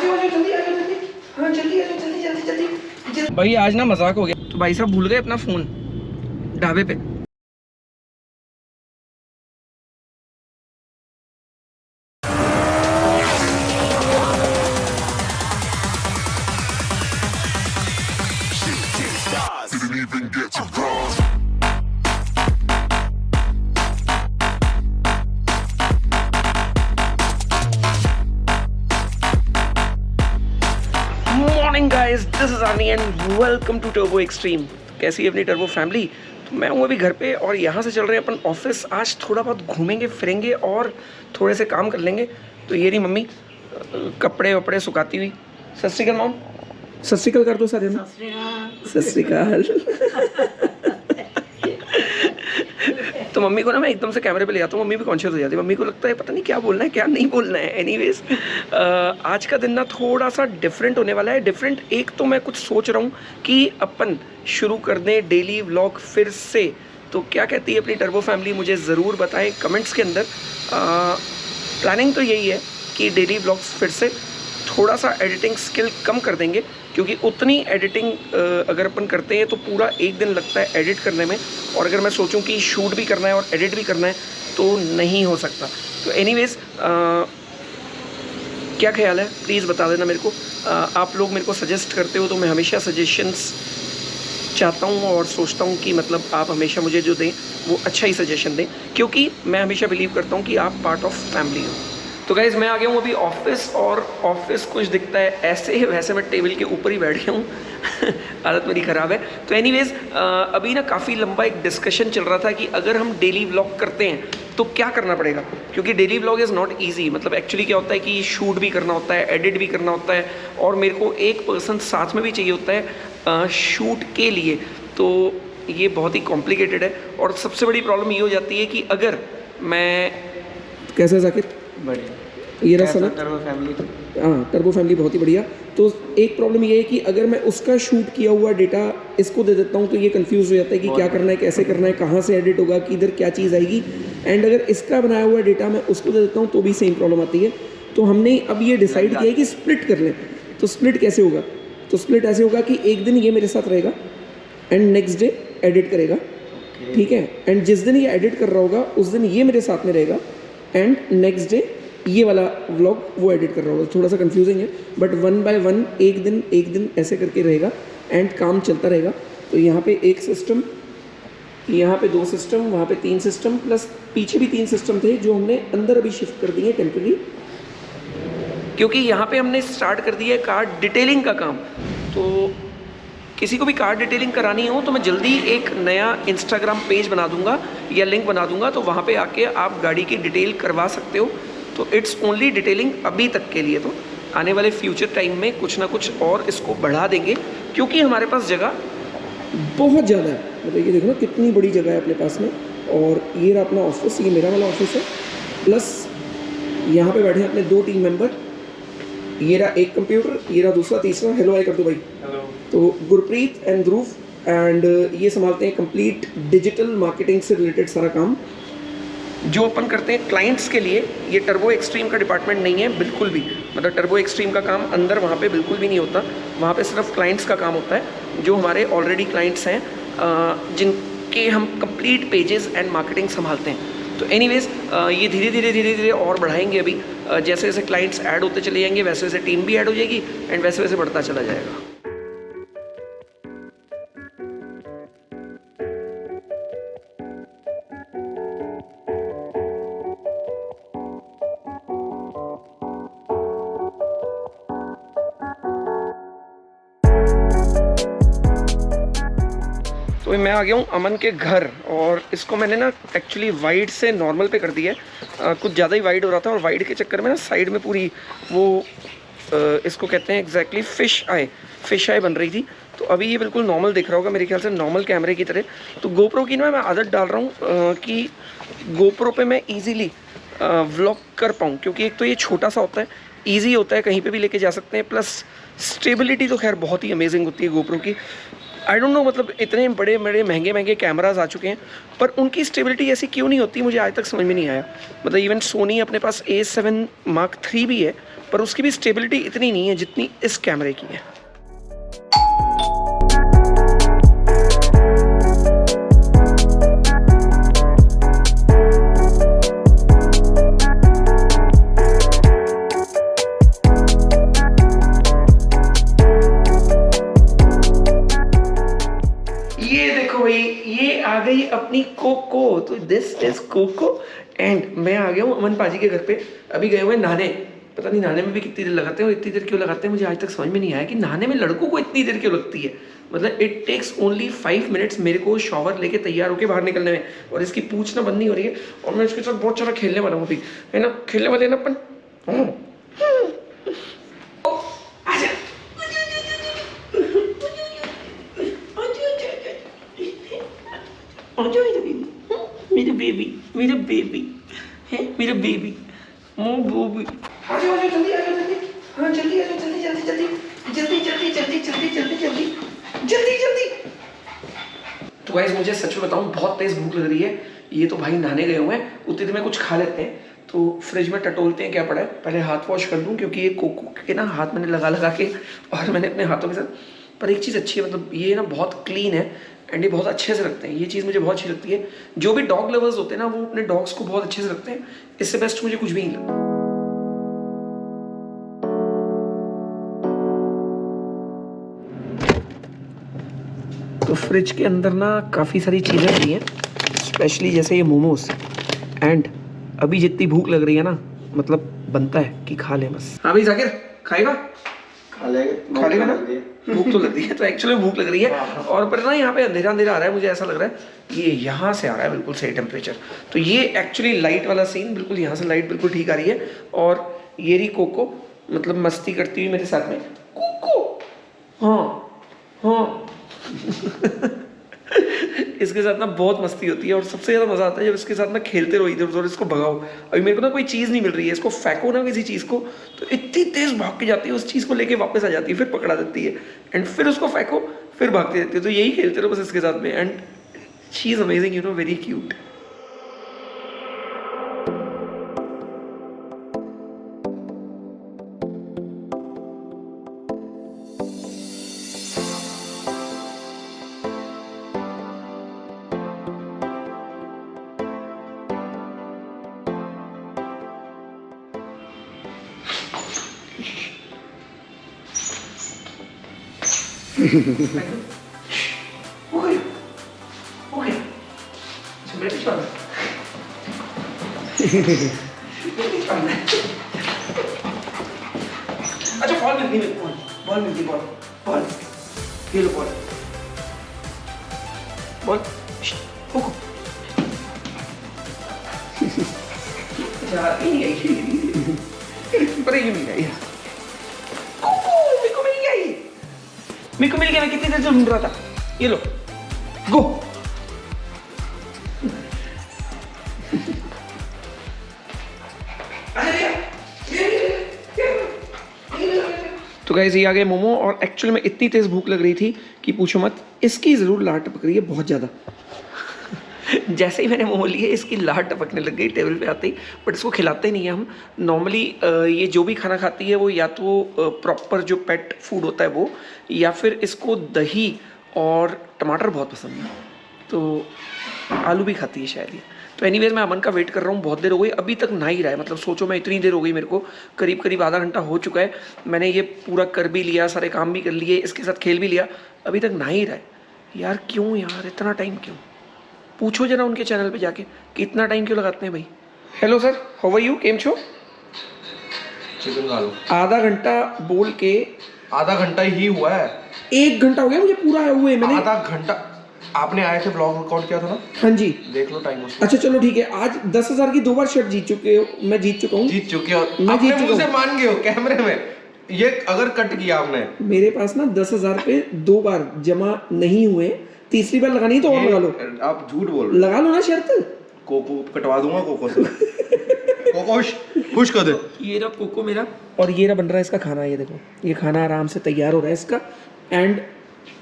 जाओ जल्दी आ जाओ जल्दी। हाँ जल्दी आ जाओ जल्दी जल्दी जल्दी। भाई आज ना मजाक हो गया, तो भाई साहब भूल गए अपना फ़ोन ढाबे पे। Morning guys, this is Aani and welcome to Turbo Extreme. कैसी है अपनी टर्बो फैमिली? तो मैं हूँ अभी घर पे और यहाँ से चल रहे हैं अपन ऑफिस। आज थोड़ा बहुत घूमेंगे फिरेंगे और थोड़े से काम कर लेंगे। तो ये रही मम्मी कपड़े वपड़े सुखाती हुई। सत श्री अकाल मॉम। सत श्री अकाल कर दो सारे में। सत श्री अकाल। तो मम्मी को ना मैं एकदम से कैमरे पे ले आता हूँ, मम्मी भी कॉन्शियस हो जाती है। मम्मी को लगता है पता नहीं क्या बोलना है क्या नहीं बोलना है। एनीवेज आज का दिन ना थोड़ा सा डिफरेंट होने वाला है। डिफरेंट एक तो मैं कुछ सोच रहा हूँ कि अपन शुरू कर दें डेली व्लॉग फिर से। तो क्या कहती है अपनी टर्बो फैमिली, मुझे ज़रूर बताएं कमेंट्स के अंदर। प्लानिंग तो यही है कि डेली व्लॉग्स फिर से। थोड़ा सा एडिटिंग स्किल कम कर देंगे क्योंकि उतनी एडिटिंग अगर अपन करते हैं तो पूरा एक दिन लगता है एडिट करने में, और अगर मैं सोचूं कि शूट भी करना है और एडिट भी करना है तो नहीं हो सकता। तो एनीवेज क्या ख्याल है प्लीज़ बता देना मेरे को। आप लोग मेरे को सजेस्ट करते हो तो मैं हमेशा सजेशंस चाहता हूँ और सोचता हूँ कि मतलब आप हमेशा मुझे जो दें वो अच्छा ही सजेशन दें, क्योंकि मैं हमेशा बिलीव करता हूँ कि आप पार्ट ऑफ फैमिली हो। तो गाइज़ मैं आ गया हूँ अभी ऑफिस, और ऑफिस कुछ दिखता है ऐसे है, वैसे मैं टेबल के ऊपर ही बैठ गया हूँ। हालत मेरी ख़राब है। तो एनीवेज अभी ना काफ़ी लंबा एक डिस्कशन चल रहा था कि अगर हम डेली व्लॉग करते हैं तो क्या करना पड़ेगा, क्योंकि daily vlog is not easy. मतलब एक्चुअली क्या होता है कि शूट भी करना होता है, एडिट भी करना होता है, और मेरे को एक पर्सन साथ में भी चाहिए होता है शूट के लिए। तो ये बहुत ही कॉम्प्लिकेटेड है, और सबसे बड़ी प्रॉब्लम ये हो जाती है कि अगर मैं कैसा जाकिर बढ़िया ये रहा सनत टर्बो फैमिली। हाँ टर्बो फैमिली बहुत ही बढ़िया। तो एक प्रॉब्लम ये है कि अगर मैं उसका शूट किया हुआ डेटा इसको दे देता हूँ तो ये कंफ्यूज हो जाता है कि क्या करना है, कैसे करना है, कहाँ से एडिट होगा, किधर क्या चीज़ आएगी। एंड अगर इसका बनाया हुआ डेटा मैं उसको दे देता हूँ तो भी सेम प्रॉब्लम आती है। तो हमने अब ये डिसाइड किया है कि स्प्लिट कर लें। तो स्प्लिट कैसे होगा? तो स्प्लिट ऐसे होगा कि एक दिन ये मेरे साथ रहेगा एंड नेक्स्ट डे एडिट करेगा, ठीक है। एंड जिस दिन ये एडिट कर रहा होगा उस दिन ये मेरे साथ में रहेगा, एंड नेक्स्ट डे ये वाला व्लॉग वो एडिट कर रहा होगा। थोड़ा सा कंफ्यूजिंग है बट वन बाय वन एक दिन ऐसे करके रहेगा एंड काम चलता रहेगा। तो यहाँ पे एक सिस्टम, यहाँ पे 2 सिस्टम, वहाँ पे 3 सिस्टम, प्लस पीछे भी 3 सिस्टम थे जो हमने अंदर अभी शिफ्ट कर दिए टेम्पररी, क्योंकि यहाँ पे हमने स्टार्ट कर दिया है कार डिटेलिंग का काम। तो किसी को भी कार डिटेलिंग करानी हो तो मैं जल्दी एक नया इंस्टाग्राम पेज बना दूंगा या लिंक बना दूंगा, तो वहाँ पे आके आप गाड़ी की डिटेल करवा सकते हो। तो इट्स ओनली डिटेलिंग अभी तक के लिए। तो आने वाले फ्यूचर टाइम में कुछ ना कुछ और इसको बढ़ा देंगे, क्योंकि हमारे पास जगह बहुत ज़्यादा है। मतलब ये देखो ना कितनी बड़ी जगह है अपने पास में। और ये रहा अपना ऑफिस, ये मेरा वाला ऑफिस है, प्लस यहाँ पे बैठे हैं अपने 2 टीम मेंबर। ये रहा एक कंप्यूटर, ये रहा दूसरा, तीसरा। हेलो हाय कर दो भाई। हेलो। तो गुरप्रीत एंड ध्रुव, एंड ये संभालते हैं कंप्लीट डिजिटल मार्केटिंग से रिलेटेड सारा काम जो अपन करते हैं क्लाइंट्स के लिए। ये टर्बो एक्सट्रीम का डिपार्टमेंट नहीं है बिल्कुल भी। मतलब टर्बो एक्सट्रीम का काम अंदर वहाँ पे बिल्कुल भी नहीं होता। वहाँ पे सिर्फ क्लाइंट्स का काम होता है, जो हमारे ऑलरेडी क्लाइंट्स हैं, जिनके हम कंप्लीट पेजेस एंड मार्केटिंग संभालते हैं। तो एनीवेज ये धीरे धीरे और बढ़ाएंगे अभी। जैसे जैसे क्लाइंट्स ऐड होते चले जाएंगे वैसे वैसे टीम भी ऐड हो जाएगी, एंड वैसे वैसे बढ़ता चला जाएगा। तो मैं आ गया हूँ अमन के घर, और इसको मैंने ना एक्चुअली वाइड से नॉर्मल पे कर दिया है। कुछ ज़्यादा ही वाइड हो रहा था, और वाइड के चक्कर में ना साइड में पूरी वो इसको कहते हैं एग्जैक्टली फिश आई बन रही थी। तो अभी ये बिल्कुल नॉर्मल दिख रहा होगा मेरे ख्याल से, नॉर्मल कैमरे की तरह। तो गोप्रो की ना मैं आदत डाल रहा हूँ कि गोप्रो पे मैं ईजीली व्लॉग कर पाऊँ, क्योंकि एक तो ये छोटा सा होता है, ईजी होता है, कहीं पे भी लेके जा सकते हैं, प्लस स्टेबिलिटी तो खैर बहुत ही अमेजिंग होती है गोप्रो की। आई डोंट नो, मतलब इतने बड़े बड़े महंगे कैमराज आ चुके हैं पर उनकी स्टेबिलिटी ऐसी क्यों नहीं होती, मुझे आज तक समझ में नहीं आया। मतलब इवन सोनी अपने पास A7 Mark III भी है, पर उसकी भी स्टेबिलिटी इतनी नहीं है जितनी इस कैमरे की है। ये आ गई अपनी कोको। तो दिस इज कोको एंड मैं आ गया हूँ अमन पाजी के घर पे। अभी गए हुए नहाने, पता नहीं नहाने में भी कितनी देर लगाते हैं और इतनी देर क्यों लगाते हैं मुझे आज तक समझ में नहीं आया कि नहाने में लड़कों को इतनी देर क्यों लगती है। मतलब इट टेक्स ओनली 5 मिनट्स मेरे को शॉवर लेके तैयार होके बाहर निकलने में, और इसकी पूछ ना बंद नहीं हो रही है। और मैं इसके साथ बहुत सारा खेलने वाला हूँ अभी, है ना, खेलने वाले ना अपन। मेरा बेबी, मेरा बेबी है, मेरा बेबी, मो बेबी। आ जाओ जल्दी, आ जाओ जल्दी। हाँ जल्दी आ जाओ, जल्दी जल्दी जल्दी जल्दी जल्दी जल्दी जल्दी जल्दी जल्दी जल्दी जल्दी। तो गाइस मुझे सच में बताऊं बहुत तेज भूख लग रही है। ये तो भाई नहाने गए हुए हैं, उतनी देर में कुछ खा लेते हैं। तो फ्रिज में टटोलते हैं क्या पड़ा है, पहले हाथ वॉश कर लूँ क्योंकि ये कोको के ना हाथ मैंने लगा लगा के और मैंने अपने हाथों के साथ। पर एक चीज़ अच्छी है, मतलब ये ना बहुत क्लीन है एंड ये बहुत अच्छे से रखते हैं। ये चीज़ मुझे बहुत अच्छी लगती है। जो भी डॉग लवर्स होते हैं ना वो अपने डॉग्स को बहुत अच्छे से रखते हैं। इससे बेस्ट मुझे कुछ भी नहीं लगता। तो फ्रिज के अंदर ना काफ़ी सारी चीज़ें रही हैं, स्पेशली जैसे ये मोमोज। एंड अभी जितनी भूख लग रही है ना, मतलब बनता है कि खा ले बस। हाँ भाई जाकिर खाएगा? खा लेगा ना, भूख तो लगती है। तो एक्चुअली भूख लग रही है और पर ना यहाँ पे अंधेरा अंधेरा आ रहा है, मुझे ऐसा लग रहा है ये यहाँ से आ रहा है बिल्कुल सही टेम्परेचर। तो ये एक्चुअली लाइट वाला सीन, बिल्कुल यहाँ से लाइट बिल्कुल ठीक आ रही है। और ये रही कोको, मतलब मस्ती करती हुई मेरे साथ में। कोको हाँ हाँ इसके साथ ना बहुत मस्ती होती है और सबसे ज़्यादा मज़ा आता है जब इसके साथ ना खेलते रहो इधर उधर, इसको भगाओ। अभी मेरे को ना कोई चीज़ नहीं मिल रही है, इसको फेंको ना किसी चीज़ को तो इतनी तेज़ भाग के जाती है, उस चीज़ को लेके वापस आ जाती है, फिर पकड़ा देती है एंड फिर उसको फेंको, फिर भागती रहती है। तो यही खेलते रहो बस इसके साथ में and she is amazing, you know, very cute. Okay okay मेरे पीछे आना अच्छा बॉल मिलती है, बॉल मिलती, बॉल बॉल ये लो, बॉल बॉल कोको यार ये पर ये मिल गया, मेरे को मिल गया। मैं कितनी देर से ढूंढ रहा था। ये लो गो। तो गाइस ये आ गए मोमो और एक्चुअली में इतनी तेज भूख लग रही थी कि पूछो मत। इसकी ज़रूर लार टपक रही है बहुत ज़्यादा। जैसे ही मैंने मोमो लिए इसकी लार टपकने लग गई टेबल पे आते ही। बट इसको खिलाते नहीं है हम नॉर्मली। ये जो भी खाना खाती है वो या तो प्रॉपर जो पेट फूड होता है वो, या फिर इसको दही और टमाटर बहुत पसंद है, तो आलू भी खाती है शायद ये। तो एनीवेज मैं अमन का वेट कर रहा हूँ, बहुत देर हो गई, अभी तक नहा ही रहा है। मतलब सोचो मैं इतनी देर हो गई, मेरे को करीब करीब आधा घंटा हो चुका है। मैंने ये पूरा कर भी लिया, सारे काम भी कर लिए, इसके साथ खेल भी लिया, अभी तक नहा ही रहा है। यार क्यों यार, इतना टाइम क्यों? पूछो जरा उनके चैनल पे जाके कि इतना टाइम क्यों लगाते हैं भाई। Hello sir, how are you, केम छो? चिकन खा लो। आधा घंटा बोल के आधा घंटा ही हुआ है। 1 घंटा हो गया मुझे पूरा हुए। मैंने आधा घंटा आपने आए थे, ब्लॉग रिकॉर्ड किया था ना? हाँ जी। देख लो टाइम उसमें। अच्छा चलो ठीक है। आज 10,000 की 2 बार शर्ट जीत चुके हो। मैं जीत चुका हूँ। जीत चुके हो? अपने मुंह से मान गए हो कैमरे में। ये अगर कट किया आपने, मेरे पास ना 10,000 पे 2 बार जमा नहीं हुए, तीसरी बार लगानी है तो और लगा लो। आप झूठ बोल रहे हो। लगा लो ना शर्त। कोको कटवा दूंगा कोको से। कोको खुश कर दे। ये रहा कोको मेरा, और ये रहा बन रहा है इसका खाना। ये देखो, ये खाना आराम से तैयार हो रहा है इसका। एंड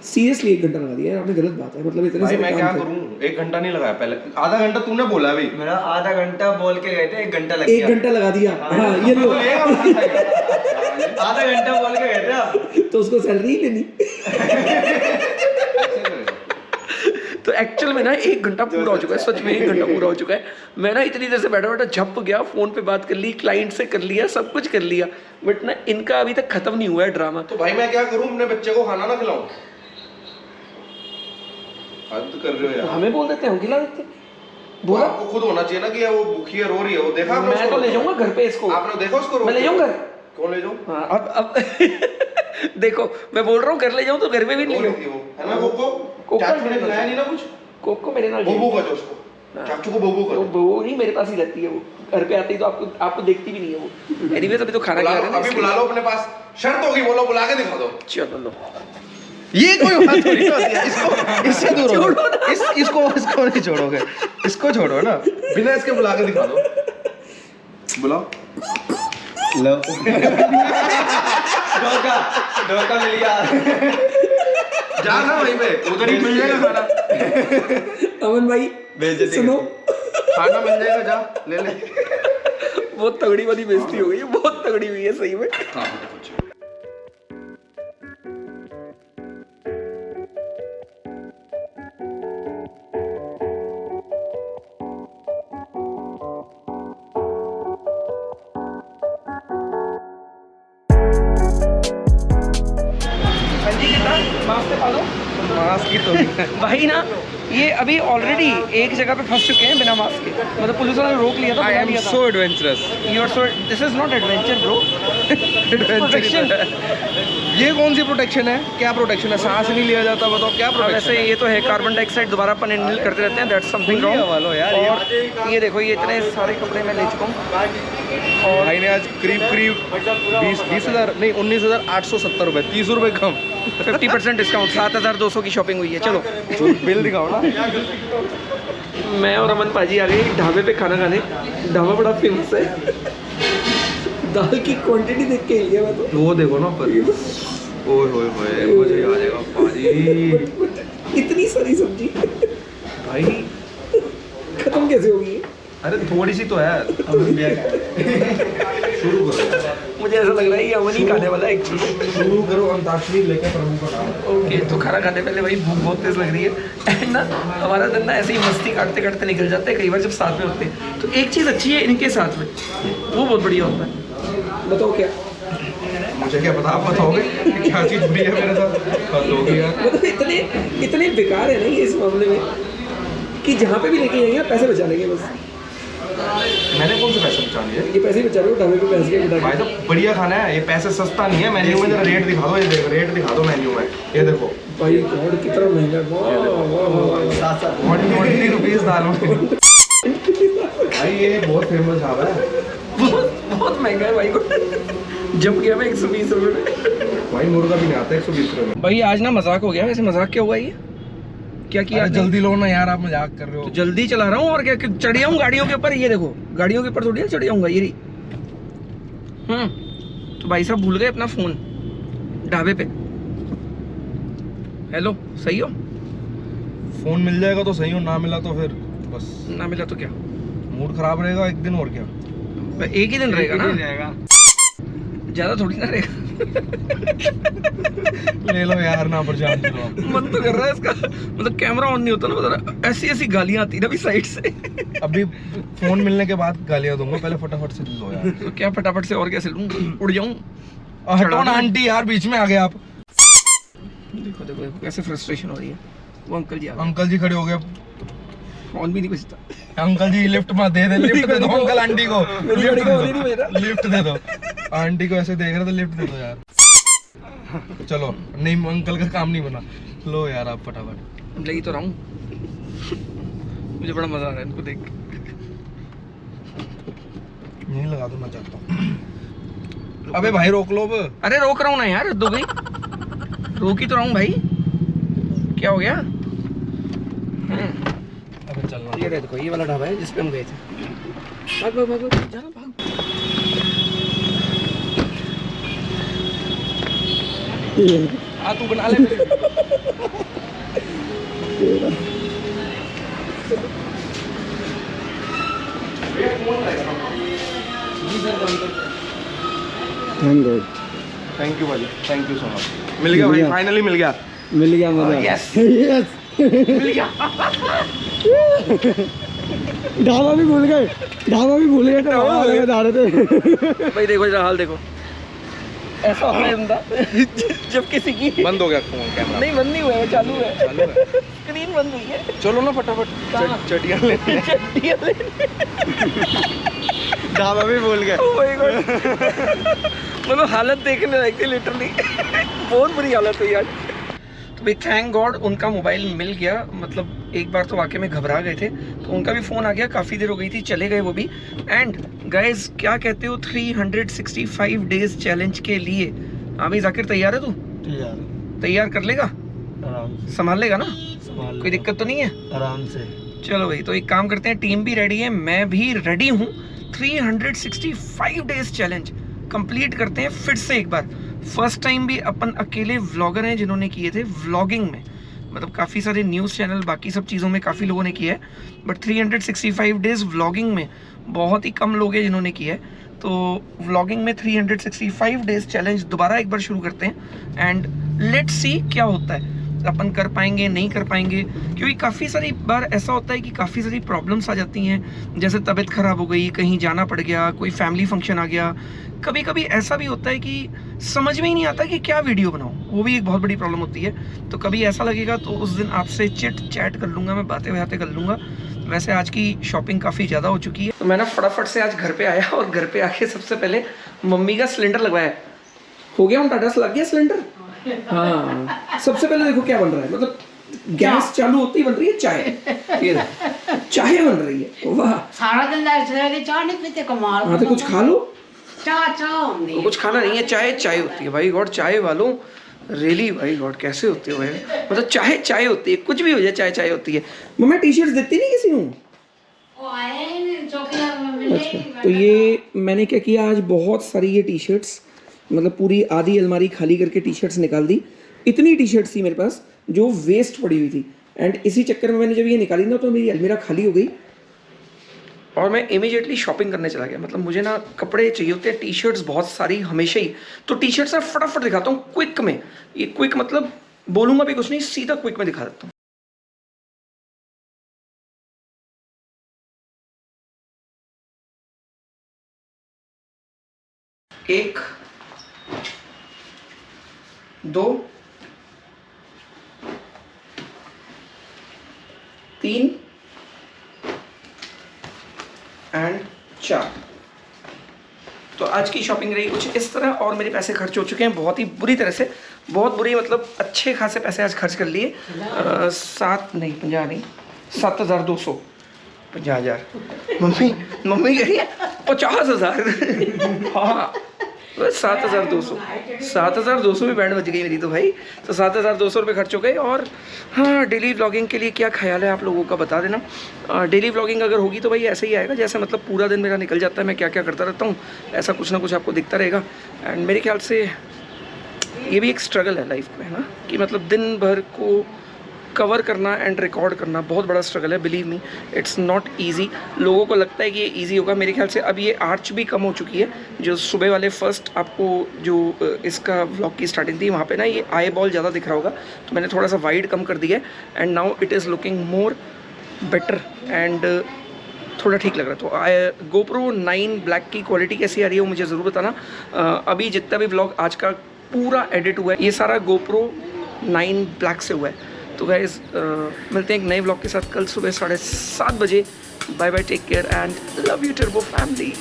सीरियसली 1 घंटा लगा दिया यार आपने, गलत बात है। मतलब इतने भाई सारे मैं काम क्या थे। करूं, 1 घंटा नहीं लगाया, पहले आधा घंटा तूने बोला अभी। मेरा आधा घंटा बोल के गए थे, 1 घंटा लग 1 गया। घंटा लगा दिया, हाँ ये लो। आधा घंटा बोल के गए थे आप। तो उसको सैलरी ही लेनी। तो एक्चुअल में ना 1 घंटा पूरा हो चुका है, सच में 1 घंटा पूरा हो चुका है। मैं ना इतनी देर से बैठा बैठा झप गया, फोन पे बात कर ली, क्लाइंट से कर लिया, सब कुछ कर लिया, बट ना इनका अभी तक खत्म नहीं हुआ है ड्रामा। तो भाई मैं क्या करूं, अपने बच्चे को खाना ना खिलाऊं? हद कर रहे हो यार। हमें बोल देते हैं, हम खिला देते हैं। तो बोला आपको खुद होना चाहिए ना कि वो भूखी है, रो रही है, वो देखा आपने मैं उसको तो ले रोते? जाऊंगा घर पे इसको। आपने देखा उसको मैं ले जाऊंगा घर। कौन ले जाऊं? हाँ अब देखो मैं बोल रहा हूँ घर ले जाऊँ तो घर में भी नहीं कौन ले लेती है वो, है ना? कोको कोको चाचू ने खिलाया नहीं ना कुछ? कोको मेरे नाल बोबू का जो उसको, चाचू को बोबू तो का। वो नहीं मेरे पास ही रहती है, वो घर पे आती है तो आपको देखती भी नहीं है वो। एनीवेज अभी तो खाना खा रहे हैं ना, अभी इसलिए। बुला लो अपने पास, शर्त होगी, बोलो बुला के दिखा दो। चलो लो। ये कोई बात थोड़ी होती है, इसको इससे दूर हो जाओ। इसको नहीं छोड़ोगे, इसको छोड़ो ना, बिना इसके बुला के दिखा दो। बुलाओ। लो। धोखा मिल गया। जा ना वहीं पे, उधर ही मिल जाएगा खाना। अमन भाई बेइज्जती सुनो, खाना मिल जाएगा, जा ले ले। बहुत तगड़ी वाली बेइज्जती हो गई है, बहुत तगड़ी हुई है सही में। हाँ जी कितना मास्क पे पालो मास्क की तो भाई ना, ये अभी ऑलरेडी एक जगह पे फंस चुके हैं बिना मास्क के, मतलब पुलिस वालों ने रोक लिया था, बुला लिया था। Adventurous. You are so, this is not adventure bro, protection. ये कौन सी प्रोटेक्शन है? क्या प्रोटेक्शन है? सांस नहीं लिया जाता, बताओ क्या प्रोटेक्शन? वैसे ये तो है कार्बन डाइऑक्साइड दोबारा अपन इनहेल करते रहते हैं, दैट्स समथिंग रॉन्ग यार। और ये देखो, ये इतने सारे कपड़े मैं ले चुका हूँ। और भाई ने आज करीब 20,000 नहीं 19,870 रुपए, 30 रुपए कम। 50% डिस्काउंट, 7,200 की शॉपिंग हुई है। चलो बिल दिखाओ ना। मैं और अमन पाजी आ गए ढाबे पे खाना खाने। ढाबा बड़ा फेमस है, दाल की क्वांटिटी देख के हिल गया मैं तो। वो देखो ना पर, ओए होए होए, मुझे आ जाएगा पाजी। इतनी सारी सब्जी भाई खत्म कैसे होगी? अरे थोड़ी सी तो है। शुरू करो, मुझे ऐसा लग रहा है ये अमन ही खाने वाला है एक चीज़। शुरू करो अंताक्षरी लेके प्रभु का नाम। ओके, तो खाना खाने पहले भाई भूख बहुत तेज लग रही है, एंड ना हमारा दिन ना ऐसे ही मस्ती काटते काटते निकल जाते हैं कई बार जब साथ में होते हैं। तो एक चीज़ अच्छी है इनके साथ में, वो बहुत बढ़िया होता है। बताओ क्या? मुझे क्या पता, आप बताओगे कि क्या चीज़ बुरी है मेरे साथ? हद हो गई यार। मतलब इतने बेकार है ना ये इस मामले में कि जहाँ पे भी लेके जाएंगे पैसे बचा लेंगे बस। मैंने कौन से पैसे बचा लिए? ये पैसे ही बचा रहे हो ढाबे पे पैसे के बिना। भाई तो बढ़िया खाना है, ये पैसे सस्ता नहीं है। मेन्यू में जरा रेट दिखा दो, ये देखो रेट दिखा दो मेन्यू में, ये देखो भाई गॉड कितना महंगा, वाह वाह वाह। 120 रुपीज़ दाल में। भाई ये बहुत फेमस ढाबा है, बहुत महंगा है भाई को। जब गया मैं 120 रुपये में। भाई मुर्गा भी नहीं आता 120 रुपये में। भाई आज ना मजाक हो गया, वैसे मजाक क्या हुआ ये? क्या किया अरे आपने? जल्दी लो ना यार, आप मजाक कर रहे हो। तो जल्दी चला रहा हूँ और क्या, चढ़ जाऊँ गाड़ियों के ऊपर। ये देखो गाड़ियों के ऊपर थोड़ी ना चढ़ जाऊँगा, ये रही। तो भाई साहब भूल गए अपना फ़ोन ढाबे पे। हेलो, सही हो? फोन मिल जाएगा तो सही हो, ना मिला तो फिर बस ना मिला तो क्या, मूड खराब रहेगा एक दिन, और क्या। एक ही दिन रहेगा ना, जाएगा। ज़्यादा थोड़ी ना रहेगा। ले लो यार ना, पर जान दो आप। मन तो कर रहा है इसका, मतलब कैमरा ऑन नहीं होता ना, मतलब ऐसी ऐसी गालियाँ आती ना अभी साइड से। अभी फोन मिलने के बाद गालियां दूंगा, पहले फटाफट से लो यार। तो क्या फटाफट से और कैसे लूँ, उड़ जाऊँ? हटो ना आंटी यार, बीच में आ गए आप। देखो देखो देखो कैसे फ्रस्ट्रेशन हो रही है। वो अंकल जी आ गए, अंकल जी खड़े हो गए, फोन भी नहीं बजता। अंकल जी लिफ्ट मत दे दे, लिफ्ट दे दो अंकल आंटी को, मेरी गाड़ी का होने नहीं बज रहा। लिफ्ट दे दो। आंटी को ऐसे देख रहे तो लिफ्ट दे दो यार। चलो नहीं, अंकल का काम नहीं बना, लो यार आप फटाफट। लगी तो रहा हूँ, मुझे बड़ा मजा आ रहा है इनको देख के। नहीं लगा दो, मैं चाहता हूँ। अबे भाई रोक लो अब। अरे रोक रहा हूँ ना यार, दो गई, रोक ही तो रहा हूँ भाई, क्या हो गया? अबे चलना। ये देखो, ये वाला ढाबा है जिस पे हम गए थे। भाग भाग भाग भाग, जाना भाग। हाँ तू बना ले थैंक गॉड, थैंक यू भाई, थैंक यू सो मच। मिल गया भाई, फाइनली मिल गया। मिल गया मजा। यस यस, मिल गया। ढाबा भी भूल गए, ढाबा भी भूल गए, ढाबा वाले बता रहे थे। भाई देखो जरा हाल देखो, ऐसा होता है बंदा जब किसी की बंद हो गया फोन कैमरा। नहीं बंद नहीं हुआ है, वो चालू है, चालू है। स्क्रीन बंद हुई है। चलो ना फटाफट चटिया लेते हैं। चट्टियाँ ले ढाबा भी भूल गए। Oh my God। मतलब हालत देखने लायक थी लिटरली। बहुत बुरी हालत हुई आज। तो भाई थैंक गॉड उनका मोबाइल मिल गया। मतलब एक बार तो वाकई में घबरा गए थे, तो उनका भी फ़ोन आ गया, काफ़ी देर हो गई थी, चले गए वो भी। एंड गाइज क्या कहते हो 365 डेज चैलेंज के लिए। हाँ भाई जाकिर तैयार है तू? तैयार कर लेगा? आराम संभाल लेगा ना? से, कोई दिक्कत तो नहीं है? आराम से। चलो भाई तो एक काम करते हैं, टीम भी रेडी है, मैं भी रेडी हूँ। 365 डेज चैलेंज कंप्लीट करते हैं फिर से एक बार। फर्स्ट टाइम भी अपन अकेले व्लॉगर हैं जिन्होंने किए थे व्लॉगिंग में। मतलब काफ़ी सारे न्यूज़ चैनल बाकी सब चीज़ों में काफ़ी लोगों ने किया है, बट 365 डेज व्लॉगिंग में बहुत ही कम लोग हैं जिन्होंने किया है। तो व्लॉगिंग में 365 डेज चैलेंज दोबारा एक बार शुरू करते हैं एंड लेट्स सी क्या होता है, अपन कर पाएंगे नहीं कर पाएंगे। क्योंकि काफ़ी सारी बार ऐसा होता है कि काफ़ी सारी प्रॉब्लम्स आ जाती हैं, जैसे तबीयत ख़राब हो गई, कहीं जाना पड़ गया, कोई फैमिली फंक्शन आ गया। कभी कभी ऐसा भी होता है कि समझ में ही नहीं आता कि क्या वीडियो बनाऊं, वो भी एक बहुत बड़ी प्रॉब्लम होती है। तो कभी ऐसा लगेगा तो उस दिन आपसे चिट चैट कर लूँगा, मैं बातें कर लूँगा। वैसे आज की शॉपिंग काफ़ी ज़्यादा हो चुकी है, तो मैं ना फटाफट से आज घर पे आया और घर पे आके सबसे पहले मम्मी का सिलेंडर लगवाया। हो गया उन टाटा से लग गया सिलेंडर। हाँ सबसे पहले देखो क्या बन रहा है, मतलब गैस चालू होती ही बन रही है चाय। ये चाय बन रही है, वाह। सारा दिन सवेरे चाह नहीं पीते, कमाल। हाँ तो कुछ खा लो। चाह होती तो कुछ खाना नहीं है, चाय होती है भाई गॉड। चाय वालों रियली भाई गॉड कैसे होते हो भाई, मतलब चाय होती है, कुछ भी हो जाए चाय होती है। मम्मा टी शर्ट देती नहीं किसी को? अच्छा तो ये मैंने क्या किया आज, बहुत सारी ये टी शर्ट्स, मतलब पूरी आधी अलमारी खाली करके टी शर्ट्स निकाल दी। इतनी टी शर्ट्स थी मेरे पास जो वेस्ट पड़ी हुई थी, एंड इसी चक्कर में मैंने जब ये निकाली ना तो मेरी अलमीरा खाली हो गई और मैं इमीडिएटली शॉपिंग करने चला गया। मतलब मुझे ना कपड़े चाहिए होते हैं, टी शर्ट्स बहुत सारी हमेशा ही। तो टी शर्ट्स मैं फटाफट दिखाता हूँ क्विक में। ये क्विक मतलब बोलूँगा भी कुछ नहीं, सीधा क्विक में दिखा देता हूँ। एक, दो, तीन एंड चार। तो आज की शॉपिंग रही कुछ इस तरह और मेरे पैसे खर्च हो चुके हैं बहुत ही बुरी तरह से, बहुत बुरी, मतलब अच्छे खासे पैसे आज खर्च कर लिए। 7,200 50,000। मम्मी कह रही है 50,000। हाँ 7,200 भी बैंड बज गई मेरी तो भाई। तो 7,200 रुपये खर्च हो गए। और हाँ डेली व्लॉगिंग के लिए क्या ख्याल है आप लोगों का बता देना। डेली व्लॉगिंग अगर होगी तो भाई ऐसे ही आएगा जैसे मतलब पूरा दिन मेरा निकल जाता है, मैं क्या क्या करता रहता हूँ, ऐसा कुछ ना कुछ आपको दिखता रहेगा। एंड मेरे ख्याल से ये भी एक स्ट्रगल है लाइफ में ना, कि मतलब दिन भर को कवर करना एंड रिकॉर्ड करना बहुत बड़ा स्ट्रगल है। Believe me it's not easy. लोगों को लगता है कि ये ईजी होगा, मेरे ख्याल से अब ये आर्च भी कम हो चुकी है। जो सुबह वाले फर्स्ट आपको जो इसका व्लॉग की स्टार्टिंग थी वहाँ पे ना ये आई बॉल ज़्यादा दिख रहा होगा, तो मैंने थोड़ा सा वाइड कम कर दिया है and now it is looking more better and थोड़ा ठीक लग रहा है। तो GoPro 9 ब्लैक की क्वालिटी कैसी आ रही है वो मुझे ज़रूर बताना। अभी जितना भी व्लॉग आज का पूरा एडिट हुआ है ये सारा GoPro 9 ब्लैक से हुआ है। तो गाइस मिलते हैं एक नए व्लॉग के साथ कल सुबह 7:30 बजे। Bye bye, take care and love you Turbo family.